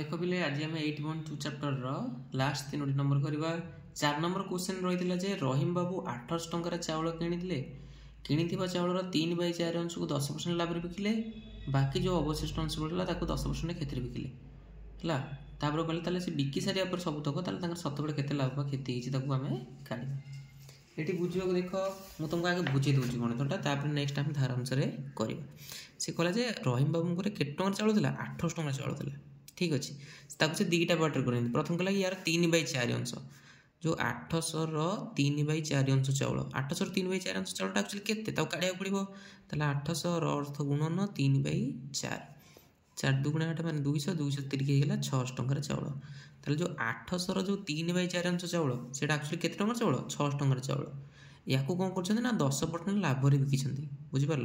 देख पिले आज आम 8.2 चैप्टर लास्ट 3 नंबर करवा 4 नंबर क्वेश्चन रही है रहीम बाबू 800 टंकार चाउल किणी चाउल 3/4 अंश को 10% लाभ बिकिले बाकी जो अवशिष्ट अंश बढ़ला 10% क्षति बिकिले है तापर कहले से बिकी सारे सबुतक सतबे के लाभ क्षति आम काढ़ा ये बुझा देख मुझे तुमको आगे बुझे दूसरी गणितटा नेक्स्ट आम धार अनुसार करवा सी कहला रहीम बाबू केटे टंकार चाउल 800 टंकार चाउल था ठीक अच्छे से दुईटा पार्टर कर प्रथम कहला यार 3/4 अंश जो 800 3/4 अंश चाउल 800 3/4 अंश चाउल एक्चुअली केते काढ़ा पड़ो 800 अर्थ गुणन 3/4 4 2 8 मान 200 200 3 600 टंकार चाउल ताले जो 800 जो 3/4 अंश चाउल से एक्चुअली केते टंकार चाउल 600 टंकार चाउल या कौन कर 10% लाभ बिकी बुझिपार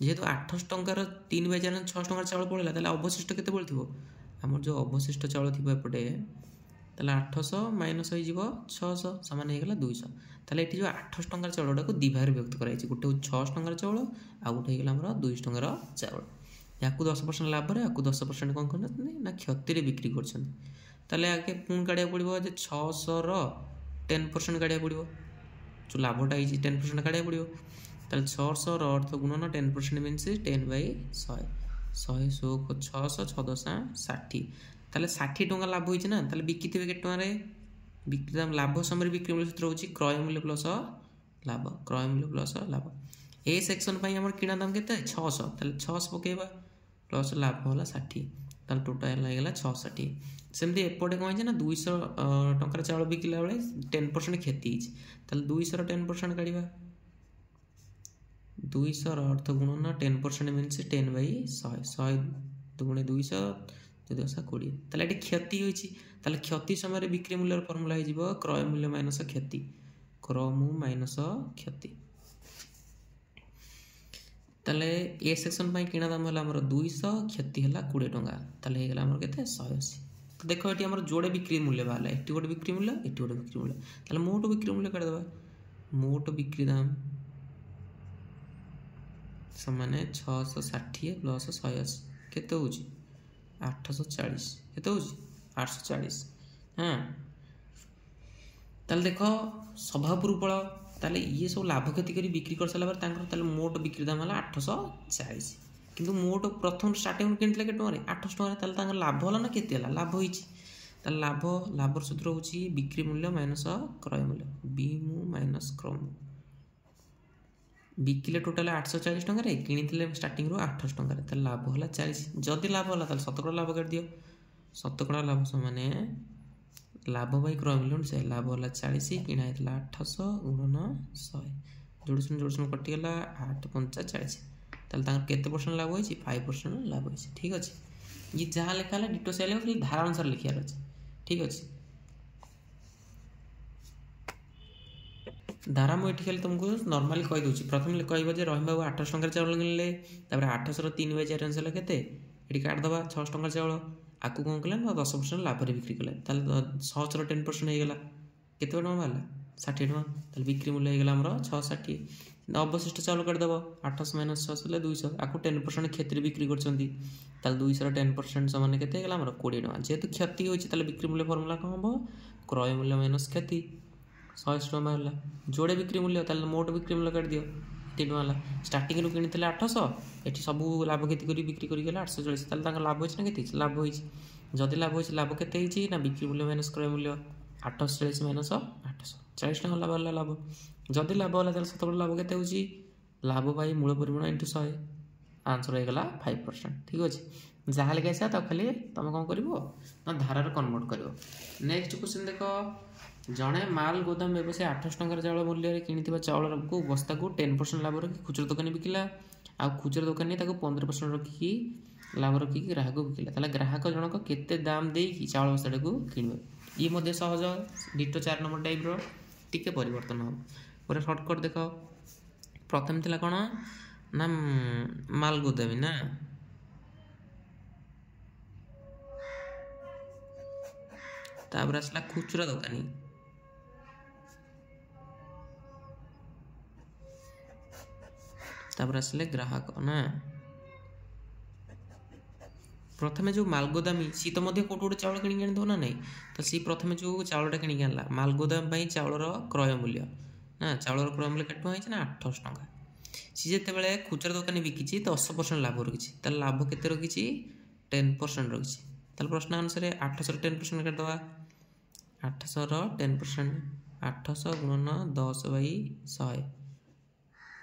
जेहेतु 800 टंकार 3/4 600 टंकार चाउल पड़ा अवशिष्ट केते पड़ो आम जो अवशिष्ट चाउल थी एपटे 800 माइनस हो 600 सामान होगा 200 ताले ये जो 800 टंकार चाउलटा को दिभार व्यक्त कर गोटे 600 टंकार चाउल आ गोटे होगा 200 टंकार चाउल या 10% लाभ या 10% कौन करना क्षति बिक्री कर आगे पुणी काढ़ा पड़ो 600 10% काढ़ा पड़ो जो लाभटा 10% काढ़ा पड़ो 600 अर्थ गुणन 10% मीनस 10/100 100 600 6 60 ताले 60 टंका लाभ होइछ ना ताले बिकी थे के टंका रे बिक्री लाभ समय बिक्री मूल्य सूत्र होची क्रय मूल्य प्लस लाभ क्रय मूल्य प्लस लाभ ए सेक्शन पई हमर किना दाम केते 600 ताले 600 पकेबा प्लस लाभ होला 60 ताले टोटल लागला 660 सेमती एपटे कोन ना 200 टंका चावल बिकिला बेले 10% क्षति हिच ताले 200 10% काढिबा 200 अर्थ गुणन 10% मीनस 10/100 100 दुगुणे 200 2 20 ताले ये क्षति होइछि ताले क्षति समय बिक्री मूल्य फर्मुला हो क्रय मूल्य माइनस क्षति क्रम माइनस क्षति ताले ए सेक्शन पई किना दाम हला हमर 200 क्षति हला 20 टंका ताले हेगला हमर केते 180 तो देखो एटी हमर जोड़े बिक्री मूल्य बाला एटी गोटे बिक्री मूल्य एटी गोटे बिक्री मूल्य ताले मोट बिक्री मूल्य काढ देबा मोट बिक्री दाम समान 660 प्लस 180 केते होची 840 केते होची 840 हाँ ताले देखो सभापुर पड़ ताले ये सब लाभ क्षति करी बिक्री कर सारा ताले मोट बिक्री दाम है 840 किंतु मोट प्रथम स्टार्टिंग किनते के टंका 800 टंका ताले तांकर लाभ होला ना केते होला लाभ होइची ताले लाभर सूत्र होची बिक्री मूल्य माइनस क्रय मूल्य बीमु माइनस क्रम बिकिले टोटाल 840 टंका कि स्टार्टिंग रू 800 टंका लाभ होला 40 जदि लाभ होला शतकड़ा लाभ काट दियो शतकड़ा लाभ समान लाभ बै क्रय मूल्य से लाभ होला 40 किना 800 गुणन 100 जोड़सन कटिगला 8 5 40 केते परसेंट लाभ होइछि 5% लाभ होइछि ठीक अछि ये जहाँ लिखा है डिटो से खाली धारा अनुसार लिखार अछि ठीक अछि धारा मुझे खाली तुमको नॉर्मली कही दूसरी प्रथम कह रहीम बाबू 800 टंकार चाउल किनले 800 3/4 अंश है केते ये काटिदेवा 600 टंकार चाउल आपको कौन कले 10% लाभ बिक्री कले 100 10% होगा केते टका बाहर 60 टका बिक्री मूल्य होगा आम 660 अवशिष्ट चाउल काटिदेव 800 माइनस 600 200 आपको 10% क्षति बिक्री कर 200 10% सामान केते आम 20 टका जेहेतु क्षति होती बिक्री मूल्य फर्मुला कौन हम क्रय मूल्य माइनस क्षति 100 टका बाहर जोड़े बिक्री मूल्य मोट बिक्री मूल्य काट दियो 3 टका स्टार्टिंग रू किनी 800 एटी सब लाभ क्षति कर बिक्री कर 840 लाभ होइछ ना केते लाभ होइछ जदि लाभ होइछ लाभ केते होइछ ना बिक्री मूल्य माइनस क्रय मूल्य 840 माइनस 800 40 टका लाभ होला लाभ जदि लाभ होला शतकड़ा लाभ केते होइछ लाभ बाई मूल परिमाण इंटू 100 आंसर होगा 5% ठीक अच्छे जहाँ लिखा आसा तो खाली तुम कौन कर ना धारार कन्वर्ट कर नेक्स्ट क्वेश्चन देख जड़े माल गोदाम व्यवसायी 800 टंकार चाउल मूल्य कि चाउल को बस्ता को 10% लाभ रखी खुचरा दुकानी बिकिला आ खुचरा दुकानी 15% रखिकी लाभ रखिकी ग्राहक को बिकिला ग्राहक जनक केते दाम देकी चाउल बस्ता को किणवे ये सहज डिटो 4 नंबर टाइप टिके परिवर्तन हम पूरा सर्टकट देख प्रथम थी कौन ना माल गोदामी ना तापर आसला खुचरा दुकानी तापर आसले ग्राहक ना प्रथमे जो मालगोदामी सी तो मध्य कोट गोटे चाउल किଣିକି ଆଣିଦେବ ना नहीं तो सी प्रथमे जो चाउलटा किଣିକି आनला मालगोदाम चाउलर क्रय मूल्य ना चाउलर क्रय मूल्य केते टଙ୍କା ହେଇଛି ना 800 टଙ୍କା सी जेतेबेले खुचरा दोकानी बिकिछि 10% लाभ रखिछि ताले लाभ केते रखिछि 10% रखिछि ताले प्रश्न अनुसार 800 रे 10% कर दवा 800 रो 10% 800 गुणन 10/100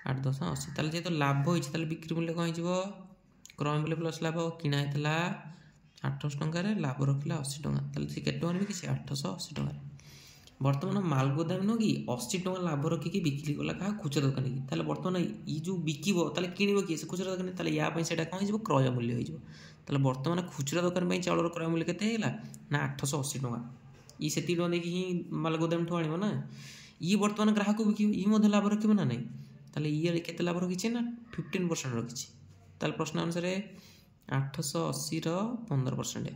8 10 80 ताले जे तो लाभ होइछि ताले बिक्री मूल्य कोन हिजबो क्रय मूल्य प्लस लाभ किना हेतला 800 टଙ୍କା रे लाभ रखला 80 टଙ୍କା ताले से केते टଙ୍କା बिकिछि 880 टଙ୍କା बर्तमान मालगोदाम न कि 80 टଙ୍କା लाभ रखिकी बिक्री कला का खुचरा दोकानी की ताले बर्तमान ई जो बिकिबो ताले किनिबो कि से खुचरा दोकानी ताले या पई सेटा कोन हिजबो क्रय मूल्य होइजबो ताले बर्तमान खुचरा दोकान पई चाउलर क्रय मूल्य केते हेला ना 880 टଙ୍କା ई सेति टଙ୍କା देखि ही मालगोदाम ठो आनिबो ना ई बर्तमान ग्राहक बिकिबो ई मधे लाभ रखिबो ना नहीं ताले ई केते लाभ रखिछि ना 15% रखिछि ताले प्रश्न अनुसार 880 रो 15%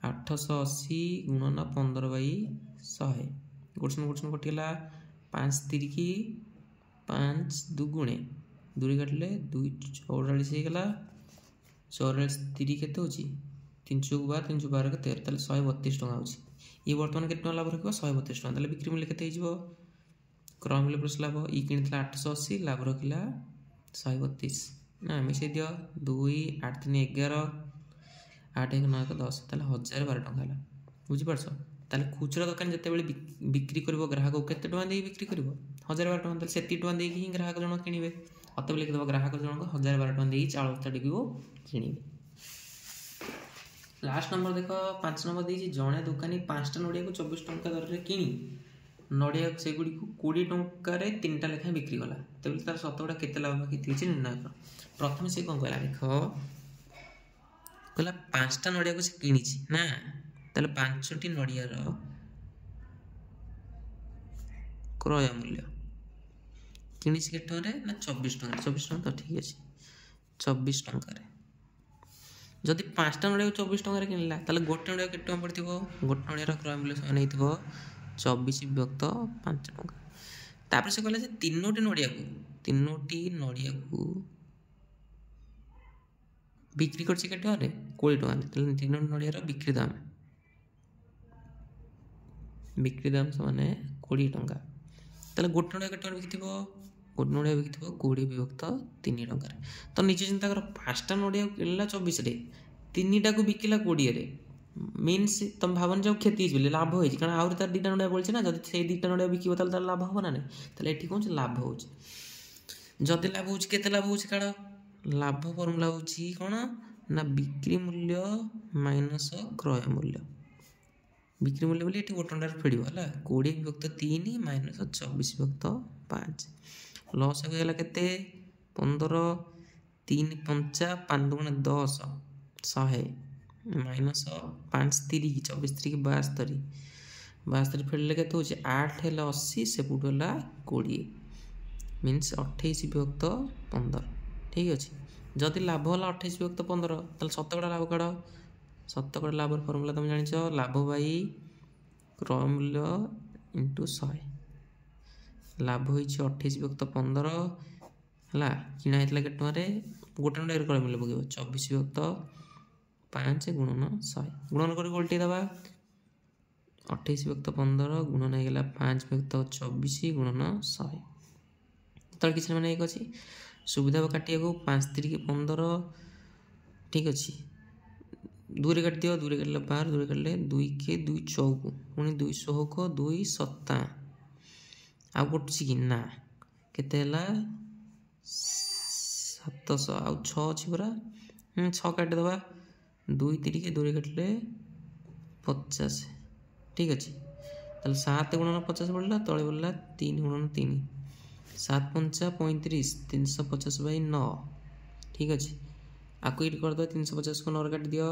880 गुणन 15/100 गोटसन कटिला 5 3 की 5 दुगुणे दूरी काटले 2 44 हे गला 44 3 केते होची 312 312 के 13 ताले 132 टଙ୍କା होची ई वर्तमान केते टଙ୍କା लाभ रखिबो 132 टଙ୍କା ताले बिक्री मूल्य केते हिजबो क्रय मूल्य प्लस लाभ ई किनितला 880 लाभ रखिला 132 ना मैं से दियो 2 8 3 11 8 1 9 10 ताले 1012 टଙ୍କା हला बुझी परछो ताले खुचरा दुकान जते बेले बिक्री करबो ग्राहक केते टଙ୍କା देई बिक्री करबो 1012 टଙ୍କା ताले सेति टଙ୍କା देई ही ग्राहक जण किनिबे अतबे लिख दबो ग्राहक जण को 1012 टଙ୍କା देई चाउल तडी को किनिबे लास्ट नंबर देखो 5 नंबर देई जणे दुकानी 5टा नडिया को 24 टଙ୍କା दर रे किनी नडिया से गुडी को 20 टଙ୍କା रे 3टा लेखा बिक्री कला तबे तार शतकड़ा केते लाभ केते हिची निर्णय कर प्रथम से कोन कहला देखो कहला 5टा नडिया को से किनिछि ना ताले 5टी नडिया रो क्रय मूल्य किनिछि के टरे ना 24 टଙ୍କା तो ठीक अछि 24 टଙ୍କା रे जदि 5टा नडिया को 24 टଙ୍କା रे किनला ताले गोटे नडिया के टଙ୍କା पड़थिबो गोटे नडिया रो क्रय मूल्य समान हेतिबो 24 विभक्त 5 टଙ୍କା तापर से कहला जे तीनोटी नडिया को बिक्री करछि के टरे 20 टଙ୍କା ताले तीनोटी नडिया रो बिक्री दाम समान 20 टଙ୍କା ताले गोटे नडिया के टरे बिकिथिबो गोटे नडिया बिकिथिबो 20 विभक्त 3 टଙ୍କା रे तो निजे चिंता कर 5टा नडिया किनला 24 रे 3टा को बिकिला 20 रे मीन्स तुम भावन जो खेती बोले लाभ होई कारण आउर तार 2टा नडिया बोलछ ना जदी से 2टा नडिया बिकिबो ताले लाभ हो ना नहीं ताले एठी कोन लाभ होछ जदी लाभ होछ केते लाभ होछ कारण लाभ फॉर्मूला होची कोन ना बिक्री मूल्य माइनस क्रय मूल्य बिक्री मूल्य बोले एठी गोटे नडिया फेडिबो हला 20 विभक्त 3 माइनस 24 विभक्त 5 लॉस हो गेला केते 15 3 5 5 गुण 10 100 माइनस 5 3 24 3 72 फेडले केते होची 8 हेला 80 से पुट होला 20 मींस 28 विभक्त 15 ठीक अछि जदि लाभ होला 28 विभक्त 15 ताले शतकड़ा लाभ काढ शतकड़ा लाभ फार्मूला तुम जानिछो लाभ बाई क्रय मूल्य इनटू 100 लाभ होइछि 28 विभक्त 15 हला किना हेतला के टरे गोटे नडिया क्रय मूल्य पकेबो 24 विभक्त 5 गुणन 100 गुणन कर उल्टी दबा 28 विभक्त 15 गुणन हे गेला 5 विभक्त 24 गुणन 100 तो किछ माने एक अछि सुविधा काटिया को 5 3 के 15 ठीक अछि दूरी काट दियो दूरी काटले 12 दूरी काटले 2 के 2 चौक पुनी 200 को 2 7 आ गोटछि कि ना केते हला 700 आ 6 अछि पूरा 6 काट दबा 2 3 के दूरी काटले 50 ठीक अछि ताले 7 गुणन 50 पड़ला तळे बोलला 3 गुणन 3 7 5 35 350/9 ठीक अछि आको इट कर दो 350 को 9 काट दियो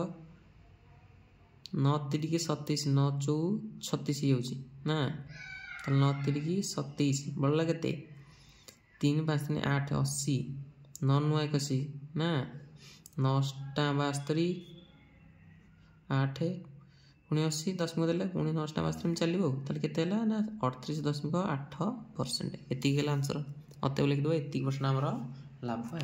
9 3 के 27 9 4 36 होची ना ताले 9 3 की 27 बळला केते 3 5 3 8 80 9 9 81 ना 9 टा 72 8 पुणी 80 दशमिक देले पुणी 9 टा 72 चलिबो ताले केते हला ना 38.8% एति गेला आंसर अते लिख दो 80% हमर लाभ है।